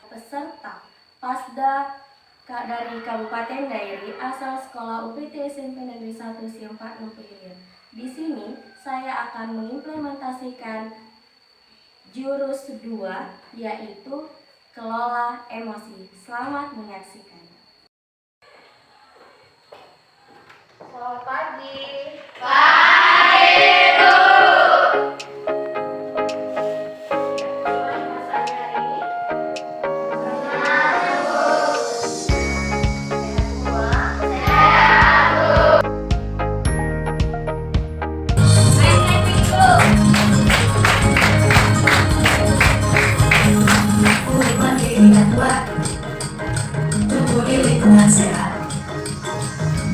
peserta Pasda dari Kabupaten Dairi asal Sekolah UPT SMP Negeri 1 Siempat Numpililir. Di sini saya akan mengimplementasikan jurus 2 yaitu kelola emosi. Selamat menyaksikan. Selamat pagi.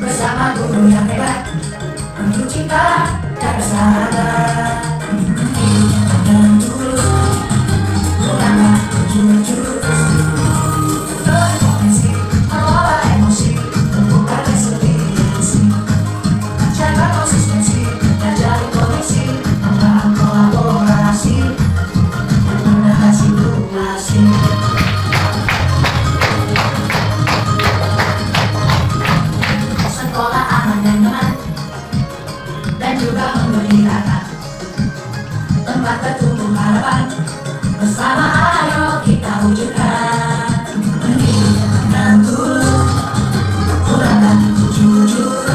Bersama guru yang hebat untuk cinta dan bersahabat. Dan tulus bukanlah jurus-jurus berpotensi mengolah emosi bukan resolusi. Jaga konsistensi dan jalin koneksi, membangun kolaborasi dan menahan situasi. Sekolah aman dan nyaman dan juga memberi rata tempat bertumbuh harapan. Bersama ayo kita wujudkan pendidikan yang tulus, kurangkan jujur,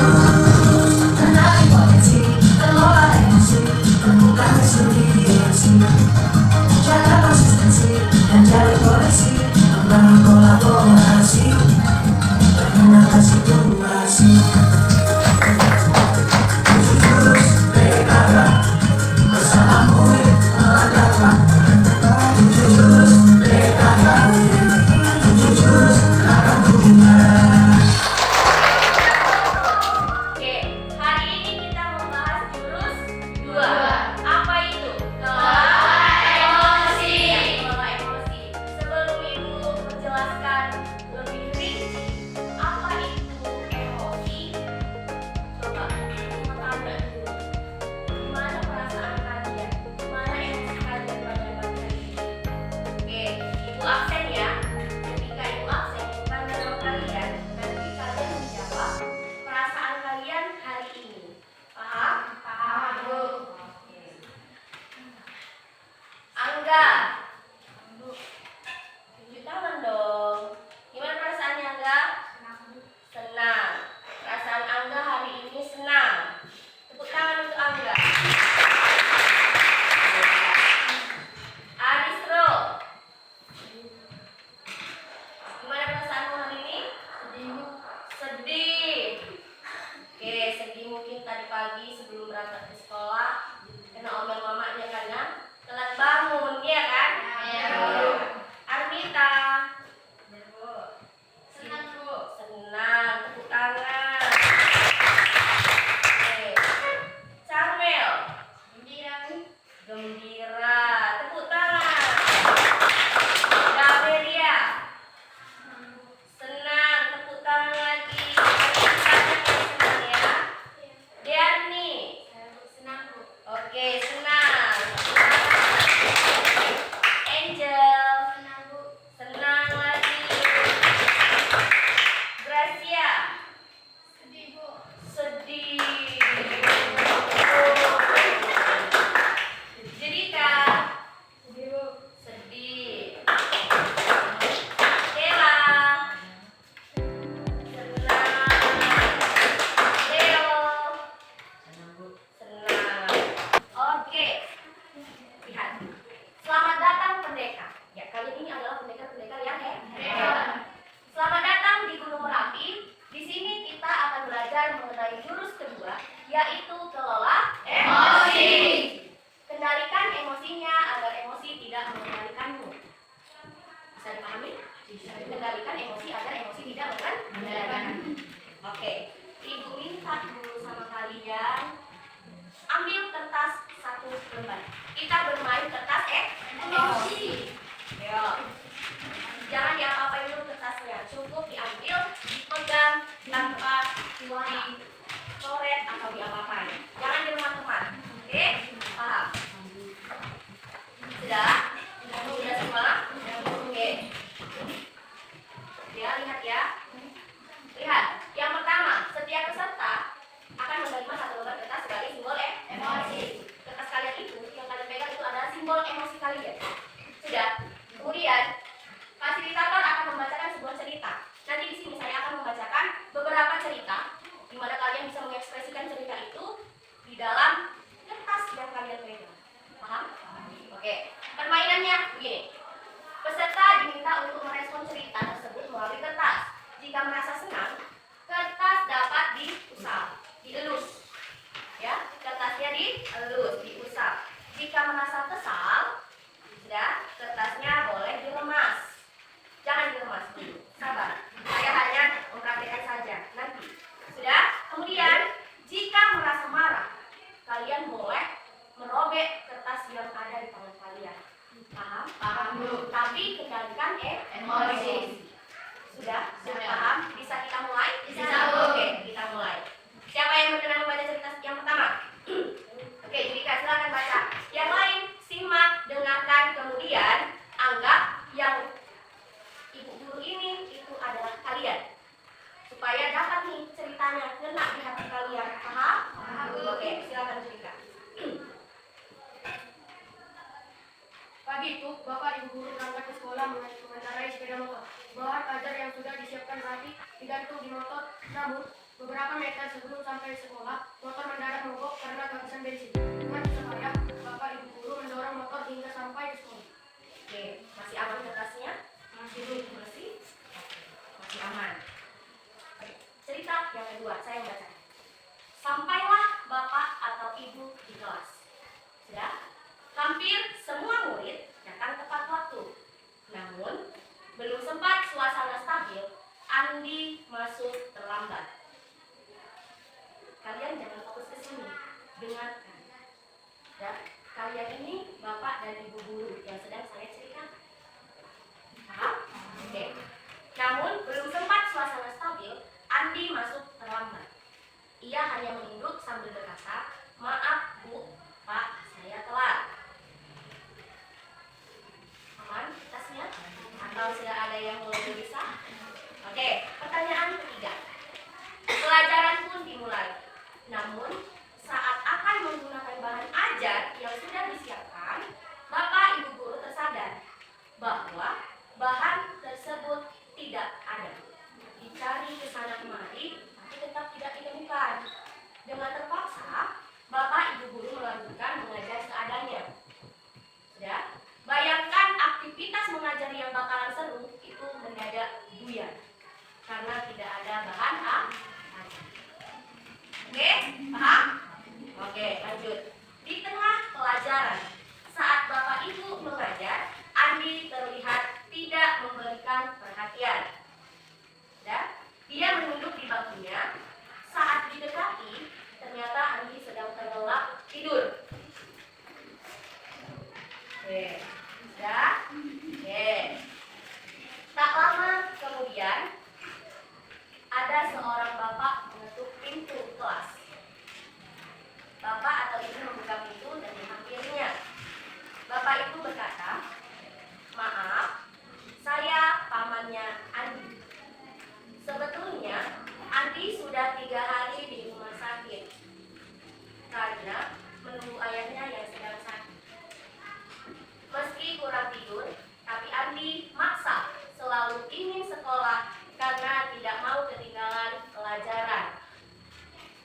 kenali potensi, kelola emosi, bukan resolusi. Jaga konsistensi dan jalin koneksi, membangun kolaborasi dan menangkan situasi. Tunjuk tangan dong. Gimana perasaannya Angga? Senang. Perasaan Angga hari ini senang. Tepuk tangan untuk Angga. Arisro, gimana perasaanmu hari ini? Sedih. Oke, sedih mungkin tadi pagi sebelum berangkat ke sekolah kena omel mamanya karena telat bangun, ya kan? Armita, senang Bu. Senang, tepuk tangan. Oke. Carmel, gembira, tepuk tangan. Gaberia, senang, tepuk tangan lagi. Senang ya. Diarni, senang Bu. Oke, senang. Angel, senang lagi. Gracia, sedih. Jerika, sedih. Kela, senang. Leo, senang. Oke, lihat. Selamat datang pendekar. Ya, kali ini adalah pendekar-pendekar yang hebat. Selamat datang di Gunung Merapi. Di sini kita akan belajar mengenai jurus kedua, yaitu kelola emosi. Kendalikan emosinya agar emosi tidak mengendalikanmu. Bisa dipahami? Bisa. Kendalikan emosi agar emosi tidak mengendalikanmu. Oke, Ibu minta dulu sama kalian ambil kertas 1 lembar. Kita bermain kertas emosi. Yo. Jangan diapa-apain dulu kertasnya. Cukup diambil, dipegang tanpa dicoret atau diapa-apain. Jangan di rumah teman. Oke? Paham? Sudah? Sudah semua? Oke. Sanggup. Tapi kendalikan emosi. Sudah? Sudah paham? Bisa kita mulai? Bisa. Oke, kita mulai. Siapa yang berkenan membaca cerita yang pertama? Oke, jadi Kak silakan baca. Yang lain simak, dengarkan, kemudian anggap yang ibu guru ini itu adalah kalian. Supaya dapat nih ceritanya ngena di hati kalian. Paham? Oke, silakan cerita. Pagi itu, Bapak Ibu guru berangkat ke sekolah mengendarai sepeda motor. Bahan ajar yang sudah disiapkan rapi digantung di motor. Namun, beberapa meter sebelum sampai sekolah, motor mendadak mogok karena kehabisan bensin. Dengan susah payah, Bapak Ibu guru mendorong motor hingga sampai ke sekolah. Oke, masih aman kertasnya? Masih bersih? Masih aman. Cerita yang kedua, saya baca. Sampailah Bapak atau Ibu di kelas. Sudah? Hampir semua murid datang tepat waktu. Namun, belum sempat suasana stabil, Andi masuk terlambat. Kalian jangan fokus ke sini. Dengarkan. Ya, kalian ini Bapak dan Ibu guru yang sedang saya ceritakan. Paham? Oke. Namun, belum sempat suasana stabil, Andi masuk terlambat. Ia hanya menunduk sambil berkata, "Maaf, Bu, Pak, saya telat." Aman tasnya? Atau sudah ada yang mulai gelisah? Oke, pertanyaan ketiga. Pelajaran pun dimulai. Namun, saat akan menggunakan bahan ajar yang sudah disiapkan, Bapak Ibu guru tersadar bahwa bahan tersebut tidak ada. Dicari ke sana kemari, tapi tetap tidak ditemukan. Dengan terpaksa, Bapak Ibu guru melanjutkan mengajar seadanya. Sudah? Bayangkan aktivitas mengajar yang bakalan seru itu mendadak buyar karena tidak ada bahan ajar. Oke, paham? Oke, lanjut. Di tengah pelajaran, saat Bapak Ibu mengajar, Andi terlihat tidak memberikan perhatian. Ya, dia menunduk di bangkunya. Saat didekati, ternyata Andi sedang terlelap tidur. Oke, sudah? Oke. Tak lama kemudian, ada seorang bapak mengetuk pintu kelas. Bapak atau ibu membuka pintu dan menghampirinya. Bapak itu berkata, "Maaf, saya pamannya Andi. Sebetulnya Andi sudah 3 hari di rumah sakit karena menunggu ayahnya yang sedang sakit. Meski kurang tidur, tapi Andi maksa selalu ingin sekolah karena tidak mau ketinggalan pelajaran.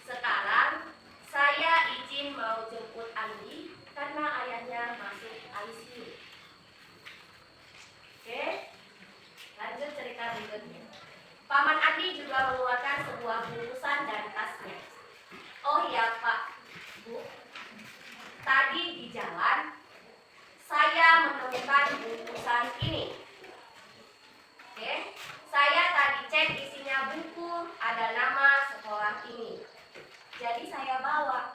Sekarang saya izin mau jemput Andi karena ayahnya masuk ICU." Oke, lanjut cerita berikutnya. Paman Andi juga mengeluarkan sebuah bungkusan dari tasnya. "Oh iya Pak, Bu, tadi di jalan saya menemukan bungkusan ini. Oke, saya tadi cek isinya buku, ada nama sekolah ini. Jadi saya bawa.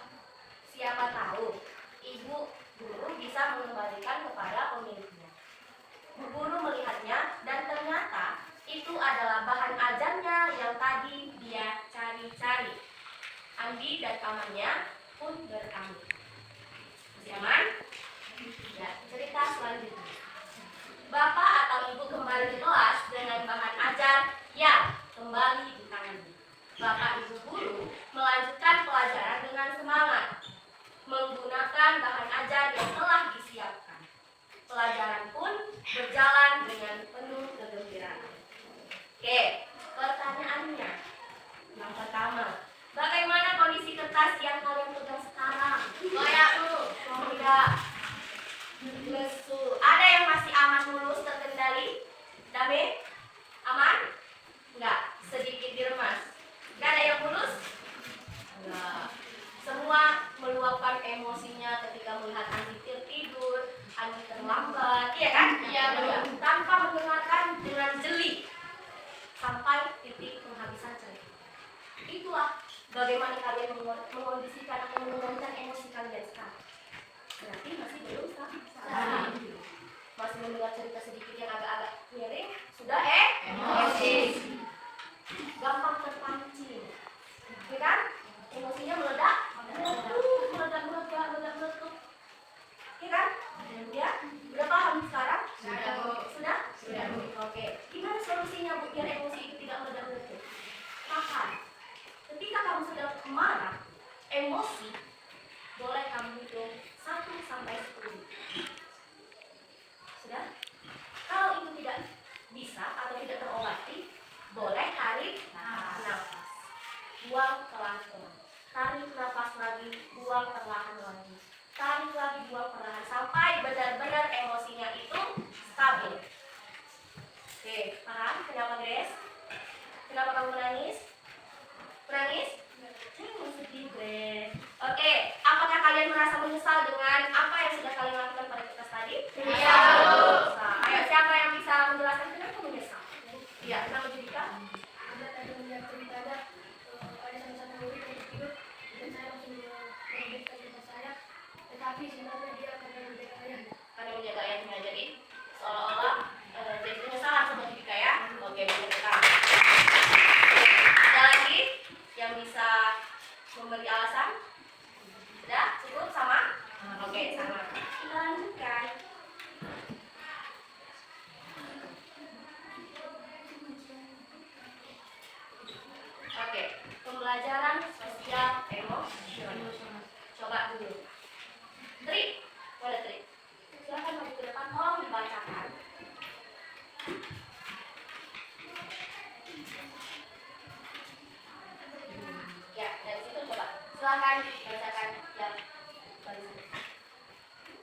Siapa tahu Ibu guru bisa mengembalikan kepada pemiliknya." Bu guru melihatnya dan ternyata itu adalah bahan ajarnya yang tadi dia cari-cari. Andi dan pamannya pun berambil. Masih aman? Ya, cerita selanjutnya. Bapak atau ibu kembali ke kelas dengan bahan ajar yang kembali di tangannya. Bapak ibu guru melanjutkan pelajaran dengan semangat, menggunakan bahan ajar yang telah disiapkan. Pelajaran pun berjalan dengan penuh kegembiraan. Oke, pertanyaannya. Yang pertama, bagaimana kondisi kertas yang kalian pegang sekarang? Kayak tidak lesu. Ada yang masih aman, mulus, terkendali? Dame? Aman? Enggak, sedikit diremas. Enggak ada yang mulus? Enggak. Semua meluapkan emosinya ketika melihat Andi tidur, Andi terlambat, iya kan? Iya, benar. Tanpa mendengarkan dengan jeli sampai titik penghabisan cerita. Itulah bagaimana kalian mengondisikan atau menurunkan emosi kalian sekarang. Berarti masih belum stabil. Masih mendengar cerita sedikit yang agak-agak miring, sudah emosi. Gampang terpancing, ya kan? Emosinya meledak, meledak, ya kan? Ya, udah paham sekarang? Sudah? Oke. Gimana solusinya biar emosi itu tidak meledak-meledak? Tahan. Ketika kamu sedang marah, emosi, boleh kamu hitung 1 sampai 10. Sudah? Kalau itu tidak bisa atau tidak terobati, boleh tarik nafas. Buang pelan-pelan. Tarik nafas lagi, buang perlahan lagi. Tarik lagi, buang perlahan sampai benar-benar emosinya itu stabil. Oke, paham? Kenapa, Grace? Kenapa kamu menangis? Menangis? Sedih, Grace. Oke, apakah kalian merasa menyesal dengan apa yang sudah kalian lakukan pada tugas tadi? Menyesal. Ayo, siapa yang bisa menjelaskan kenapa menyesal? Iya, kenapa Judika? Anda tadi melihat ceritanya ada salah satu murid yang tidur dan saya langsung menyebutkan cerita saya, tetapi sebenarnya dia akan menjaga ayahnya. Karena menjaga ayahnya, jadi seolah-olah jadi penyesalan sama Judika ya. Oke, benar. Ada lagi yang bisa memberi alasan? Sudah? Cukup sama? Oke, sama. Kita lanjutkan. Oke, pembelajaran sosial emosional. Coba dulu. Tri, boleh Tri? Silakan maju ke depan, tolong dibacakan. Ya, dari situ coba. Silakan bacakan yang baru.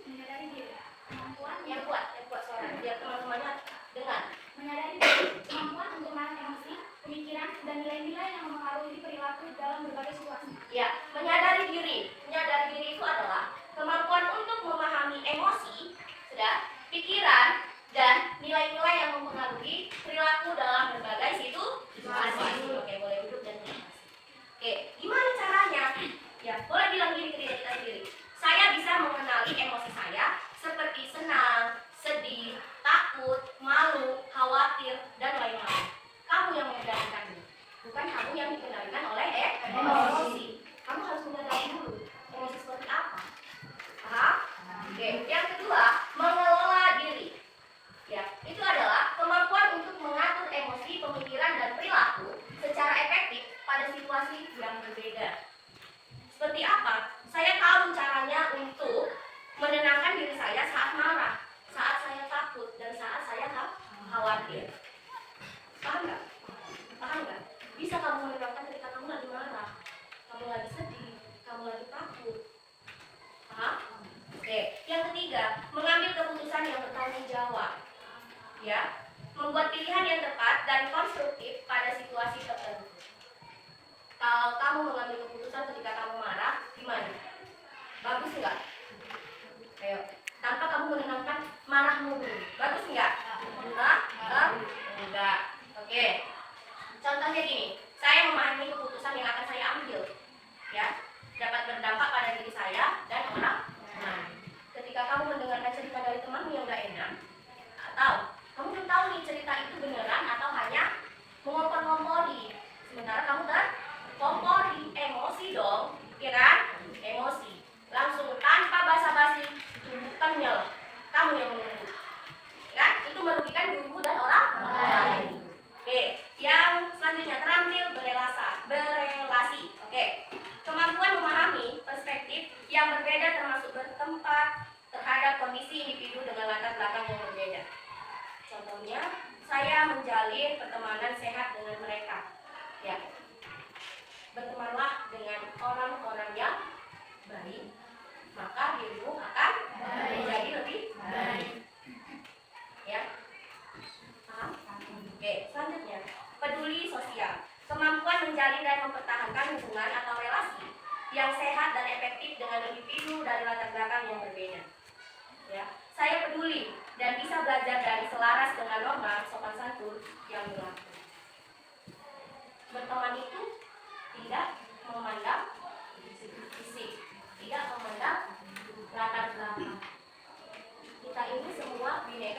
Menyadari diri, kemampuan Yang kuat suara. Biar teman-temannya dengar. menyadari diri, kemampuan untuk menahan emosi, pemikiran, dan nilai-nilai yang mempengaruhi perilaku dalam berbagai situasi. Ya, menyadari diri. Menyadari diri itu adalah kemampuan untuk memahami emosi, sudah, pikiran, dan nilai-nilai yang mempengaruhi perilaku dalam berbagai situasi. Oke, boleh duduk dan bernafas. Oke, gimana caranya? Ya, boleh bilang gini ke diri kita sendiri. Saya bisa mengenali emosi saya seperti senang, sedih, takut, malu, khawatir, dan lain-lain. Kamu yang mengendalikannya, bukan kamu yang dikendalikan oleh emosi. Kamu harus mengenali dulu emosi seperti apa. Paham? Oke, yang kedua, mengelola diri. Ya, itu adalah kemampuan untuk mengatur emosi, pemikiran, dan perilaku secara efektif pada situasi yang berbeda. Seperti apa? Saya tahu caranya untuk menenangkan diri saya saat marah, saat saya takut, dan saat saya khawatir. Paham nggak? Paham nggak? Bisa kamu menenangkan ketika kamu lagi marah, kamu lagi sedih, kamu lagi takut. Paham? Oke. Yang ketiga, mengambil keputusan yang bertanggung jawab. Ya, membuat pilihan yang tepat dan konstruktif pada situasi tertentu. Kalau kamu mengambil keputusan ketika kamu marah, gimana? Bagus nggak? Ayo, tanpa kamu menenangkan marahmu dulu. Bagus nggak? Enggak. Oke. Contohnya gini, saya memahami keputusan yang akan saya ambil, ya, dapat berdampak pada diri saya dan orang lain. Ketika kamu mendengarkan cerita dari temanmu yang gak enak, atau kamu belum tahu nih cerita itu beneran atau hanya mengompor-ngompori, sementara kamu terkompori, emosi dong, ya kan? Emosi, langsung tanpa basa-basi, tunjukkannya kamu yang menurut, kan? Itu merugikan dirimu dan orang lain. Oke, yang selanjutnya terampil berelasi. Oke, kemampuan memahami perspektif yang berbeda termasuk bertempat terhadap kondisi individu dengan latar belakang yang berbeda. Contohnya, saya menjalin pertemanan sehat dengan mereka. Ya, bertemanlah dengan orang-orang yang baik, maka dirimu akan menjadi lebih baik. Ya, paham? Oke, selanjutnya, peduli sosial. Kemampuan menjalin dan mempertahankan hubungan atau relasi yang sehat dan efektif dengan individu dari latar belakang yang berbeda. Ya, saya peduli dan bisa belajar dari selaras dengan norma sopan santun yang berlaku. Berteman itu tidak memandang fisik, tidak memandang latar belakang. Kita ini semua bineka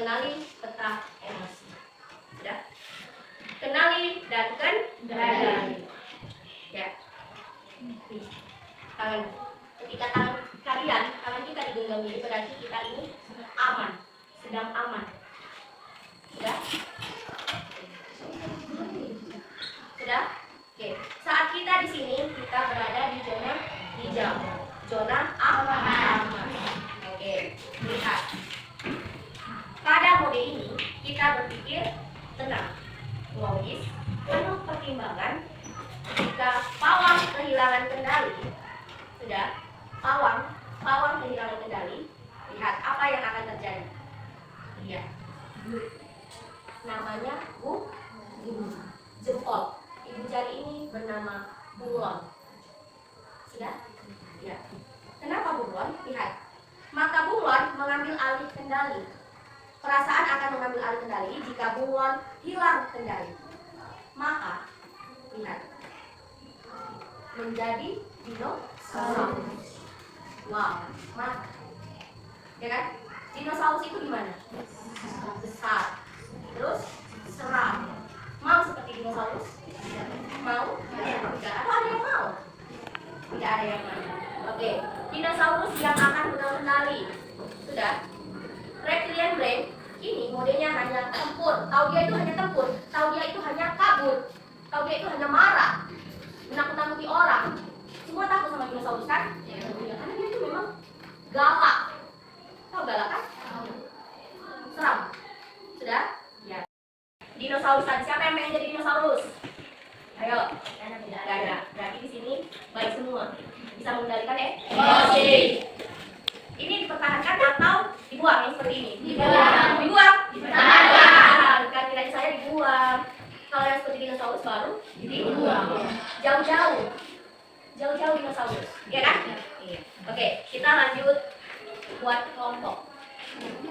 Kenali peta emosi. Sudah? Kenali dan kendali. Ya. Nih, tangan. Ketika tangan kita digenggam ini berarti kita ini aman, sedang aman. Sudah? Sudah? Oke. Saat kita di sini kita berada di zona hijau. Zona aman. Oke. Lihat. Pada mode ini kita berpikir tenang, logis, penuh pertimbangan. Jika pawang kehilangan kendali, sudah, pawang kehilangan kendali, lihat apa yang akan terjadi. Lihat, namanya jempol. Ibu jari ini bernama bunglon. Sudah? Ya. Kenapa bunglon? Lihat, maka bunglon mengambil alih kendali. Perasaan akan mengambil alih kendali jika bunglon hilang kendali. Maka, lihat, menjadi dinosaurus. Wow, maka, ya kan? Dinosaurus itu gimana? Besar, terus seram. Mau seperti dinosaurus? Mau? Tidak. Atau ada yang mau? Tidak ada yang mau. Oke, dinosaurus yang akan mengendali. Sudah. Reptilian brain ini modenya hanya tempur. Tahu dia itu hanya tempur. Tahu dia itu hanya kabur. Tahu dia itu hanya marah. Menakut-nakuti orang. Semua takut sama dinosaurus kan? Ya, karena dia itu memang galak. Tahu galak kan? Seram. Sudah? Ya. Dinosaurus tadi siapa yang pengen jadi dinosaurus? Ayo. Tidak ada. Berarti di sini baik semua. Bisa mengendalikan emosi. Ini dipertahankan atau dibuang yang seperti ini? Dibuang. Dibuang? Dipertahankan. Kan tidak saya dibuang. Kalau yang seperti dinosaurus baru dibuang. Jauh-jauh. Jauh-jauh dinosaurus. Iya kan? Iya. Oke, kita lanjut buat kelompok.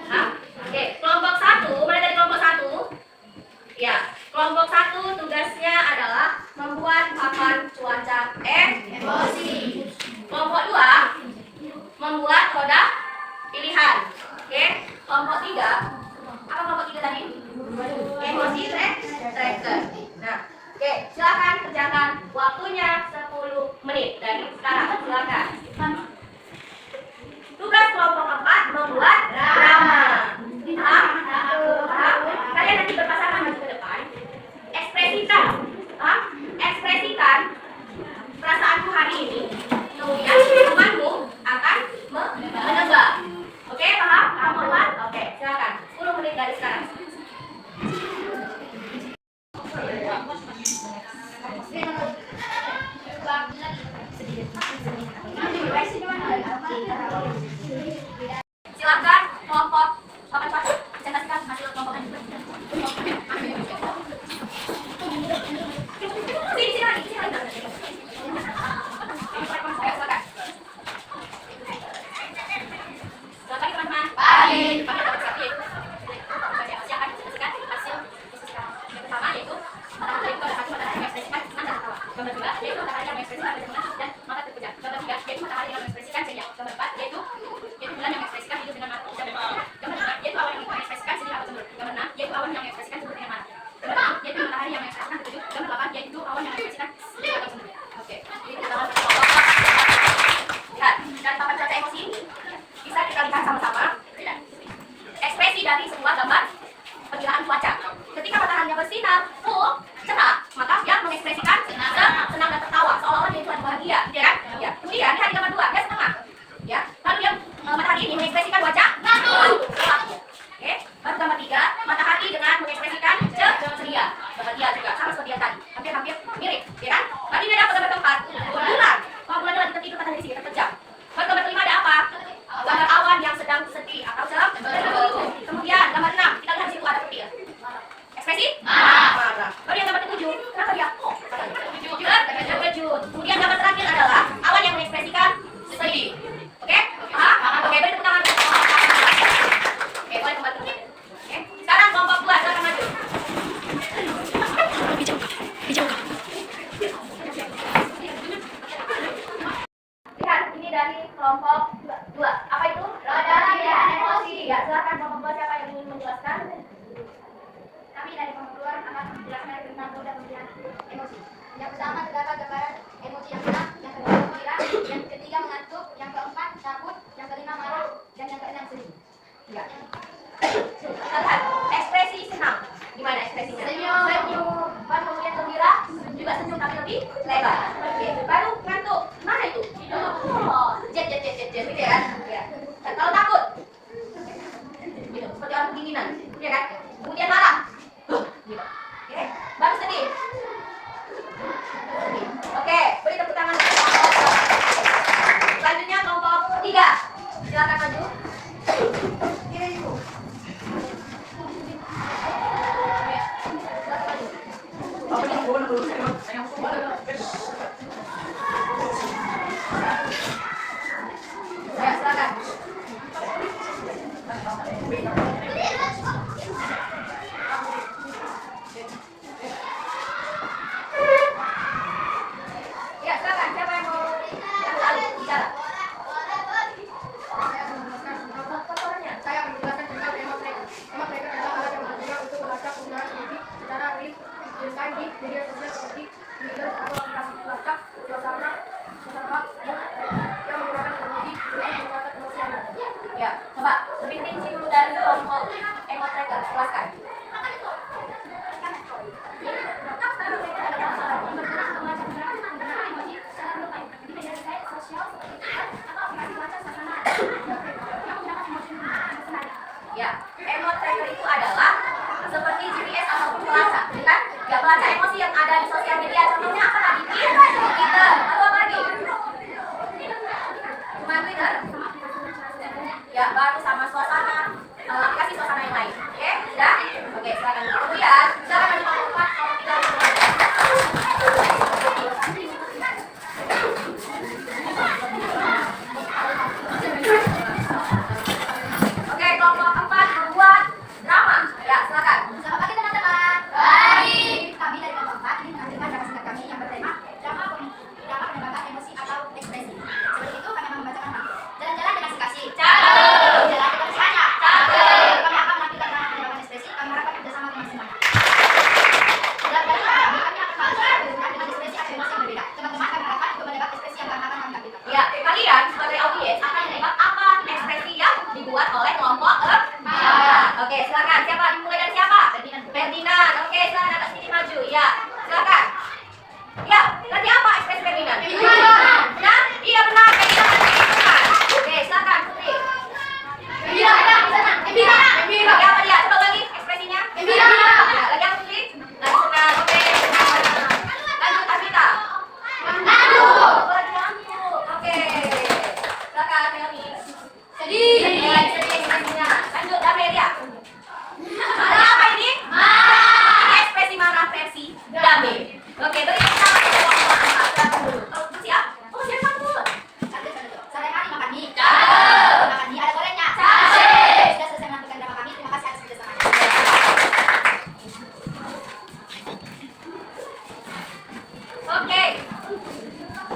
Hah? Oke, kelompok 1, mana dari kelompok 1? Ya, kelompok 1 tugasnya adalah membuat papan cuaca emosi. Kelompok 2 membuat roda pilihan. Oke, kelompok 3 apa kelompok 3 tadi? Emosi tracker. Nah, oke, silakan kerjakan, waktunya 10 menit dari sekarang. Silakan. Tugas kelompok 4 membuat drama. Kalian nanti berpasangan maju ke depan. Ekspresikan perasaanmu hari ini. Kemudian temanmu akan menebak. Oke, paham? Paham? Oke, silakan. 10 menit dari sekarang. Silakan kelompok papan cuaca presentasikan hasil kelompoknya. Sini lagi. Silakan. Silakan teman-teman. Baik. Silakan presentasikan hasil yang pertama yaitu matahari mengekspresikan senang dan tertawa. Gambar 2 yaitu matahari yang mengekspresikan senang dan mata terpejam. Gambar 3 yaitu matahari yang mengekspresikan ceria. Gambar 4 yaitu bulan yang mengekspresikan hidup dengan mata terpejam. Gambar 5 yaitu awan yang mengekspresikan sedih atau cemburu. Gambar 6 yaitu awan yang mengekspresikan cemburu dengan marah. Gambar 7 yaitu matahari yang mengekspresikan ketujuh. Gambar 8 yaitu awan yang mengekspresikan sedih atau cemburu. Oke, ini adalah lihat dan papan cuaca emosi ini bisa kita lihat sama-sama. Ekspresi dari sebuah gambar perkiraan cuaca. Ketika mataharinya bersinar full cerah, maka dia mengekspresikan senang dan tertawa, seolah-olah dia itu bahagia, ya kan? Ya. Kemudian di hari gambar 2 dia setengah, ya. Lalu dia matahari ini mengekspresikan wajah gelap. Oke. Baru gambar 3 matahari dengan mengekspresikan ceria, bahagia juga sama seperti yang tadi, hampir mirip, ya kan? Lalu ini ada gambar keempat bulan. Kalau bulannya lagi tertidur matahari sini terpejam. Baru gambar kelima ada apa? Gambar awan yang sedang sedih atau sedang cemburu. Kemudian gambar 6 kita lihat di situ ada petir. Ekspresi? Marah. Baru yang gambar 7 kenapa dia? Terkejut. Kemudian gambar terakhir adalah awan yang mengekspresikan sedih. Oke? Oke, beri tepuk tangan. menjelaskan? Kami dari pengetahuan akan menjelaskan tentang moda pemilihan emosi. Yang pertama terdapat gambaran emosi yang senang, yang kedua gembira, yang ketiga mengantuk, yang keempat takut, yang kelima marah, dan yang keenam sedih. Ya. Kita lihat ekspresi senang. Gimana ekspresinya? Senyum. Baru kemudian gembira, juga senyum tapi lebih lebar. Oke. Baru ngantuk. Mana itu? Oh, jet gitu ya kan? Ya. Dan kalau takut, gitu. Seperti orang kedinginan, ya kan? Kemudian marah. Gitu. Oke. Baru sedih. Oke, beri tepuk tangan untuk kelompok. Selanjutnya kelompok 3. Silakan maju. Kiri ibu. Ya, silakan maju. Ya, silakan. Ya, silakan. Siapa yang mau bicara? Saya akan menjelaskan tentang emot tracker. Emot tracker adalah alat yang berguna untuk melacak penggunaan emoji secara real time di media sosial seperti Twitter atau aplikasi pelacak suasana yang menggunakan emoji untuk mencatat emosi Anda. Ya, coba lebih rinci dulu dari kelompok emot tracker. Silakan. Ya, emot tracker itu adalah seperti GPS ataupun pelacak, ya kan? Ya, pelacak emosi yang ada di sosial media. Contohnya apa tadi? Twitter. Atau apa lagi? Cuma Twitter. Ya, baru sama suasana, aplikasi suasana yang lain. Oke, sudah? Oke, silakan. Kemudian, silakan maju kelompok 4. Oke, kelompok 4 membuat drama. Ya, silakan. Selamat pagi teman-teman. Baik. Kami dari kelompok 4 ini menampilkan drama singkat kami yang bertema drama penembakan emosi atau ekspresi. Seperti itu kami akan membacakan nama. Jalan-jalan dengan kasih. Cakep. Jalan dengan semuanya. Cakep. Kami akan menampilkan drama penembakan ekspresi. Kami harapkan kerjasama dengan semuanya. Dalam kami akan melakukan dengan ekspresi atau emosi yang berbeda. Teman-teman kami harapkan untuk menebak ekspresi yang akan kami tampilkan. Ya, kalian sebagai audiens akan menebak apa ekspresi yang dibuat oleh kelompok 4. Oke, silakan. Siapa? Dimulai dari siapa? Ferdinand. Oke, silakan agak sedikit maju. Ya, silakan. Ya, tadi apa ekspresi Ferdinand? Ya, iya benar. Ferdinand tadi benar. Oke, silakan Putri. Gembira. Lagi apa dia? Coba lagi ekspresinya. Gembira. Ya, lagi apa Putri? Lagi senang. Oke. Lanjut Asmita. Oh, lagi ngantuk. Oke. Silakan Melni. Sedih. Lagi sedih ekspresinya. Lanjut Amelia. Ada apa ini? Ini ekspresi marah versi Dame. Oke, beri tepuk tangan untuk kelompok 4. Silakan dulu. Oh, siap? Oh, siap takut. Sore hari makan mie. Cakep. Makan mie ada gorengnya. Cakep. Sudah selesai menampilkan drama kami. Terima kasih atas kerjasamanya. Oke.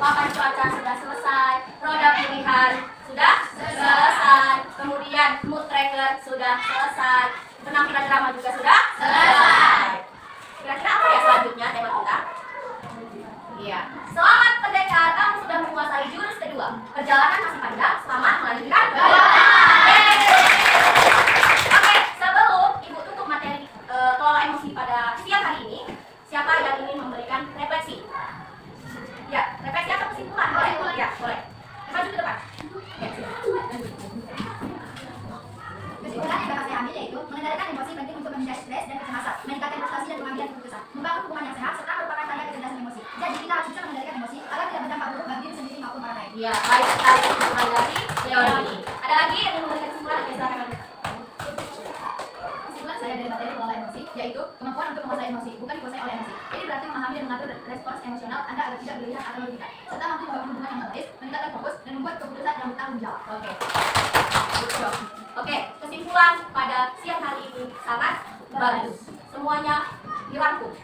Papan cuaca sudah selesai. Roda pilihan sudah selesai. Kemudian mood tracker sudah selesai. Penampilan drama juga sudah selesai. Kira-kira apa ya selanjutnya tema kita? Iya. Selamat pendekar, kamu sudah menguasai jurus kedua. Perjalanan masih panjang, selamat melanjutkan perjalanan. Oke, sebelum Ibu tutup materi kelola emosi pada siang hari ini, siapa yang ingin memberikan refleksi? Ya, refleksi atau kesimpulan? Boleh? Ya, boleh. Maju ke depan. Ya, silakan. Kesimpulan yang dapat saya ambil yaitu mengendalikan emosi penting untuk menghindari stres dan kecemasan, meningkatkan prestasi dan pengambilan keputusan, membangun hubungan yang sehat serta merupakan tanda kecerdasan emosi. Jadi kita harus bisa mengendalikan emosi agar tidak berdampak buruk bagi diri sendiri maupun orang lain. Iya, baik sekali kesimpulan dari Leoni. Ada lagi yang ingin memberikan kesimpulan? Oke, silakan lanjut. Kesimpulan saya dari materi kelola emosi yaitu kemampuan untuk menguasai emosi, bukan dikuasai oleh emosi. Ini berarti memahami dan mengatur respons emosional Anda agar tidak berlebihan atau berlebihan, serta mampu membangun hubungan yang harmonis, meningkatkan fokus, dan membuat keputusan yang bertanggung jawab. Oke. Good job. Oke, kesimpulan pada siang hari ini sangat bagus. Semuanya dirangkum.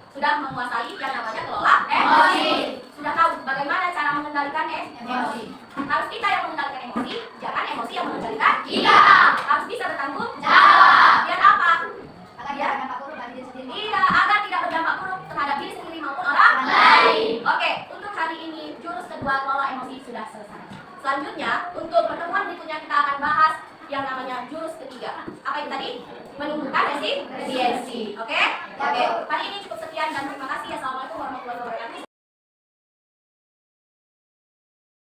Sudah menguasai yang namanya kelola emosi. Sudah tahu bagaimana cara mengendalikan emosi. Harus kita yang mengendalikan emosi, jangan emosi yang mengendalikan kita. Harus bisa bertanggung jawab. Biar selanjutnya, untuk pertemuan berikutnya kita akan bahas yang namanya jurus ketiga. Apa itu tadi? Menumbuhkan resiliensi. Oke? Oke. Hari ini cukup sekian dan terima kasih. Assalamualaikum warahmatullahi wabarakatuh.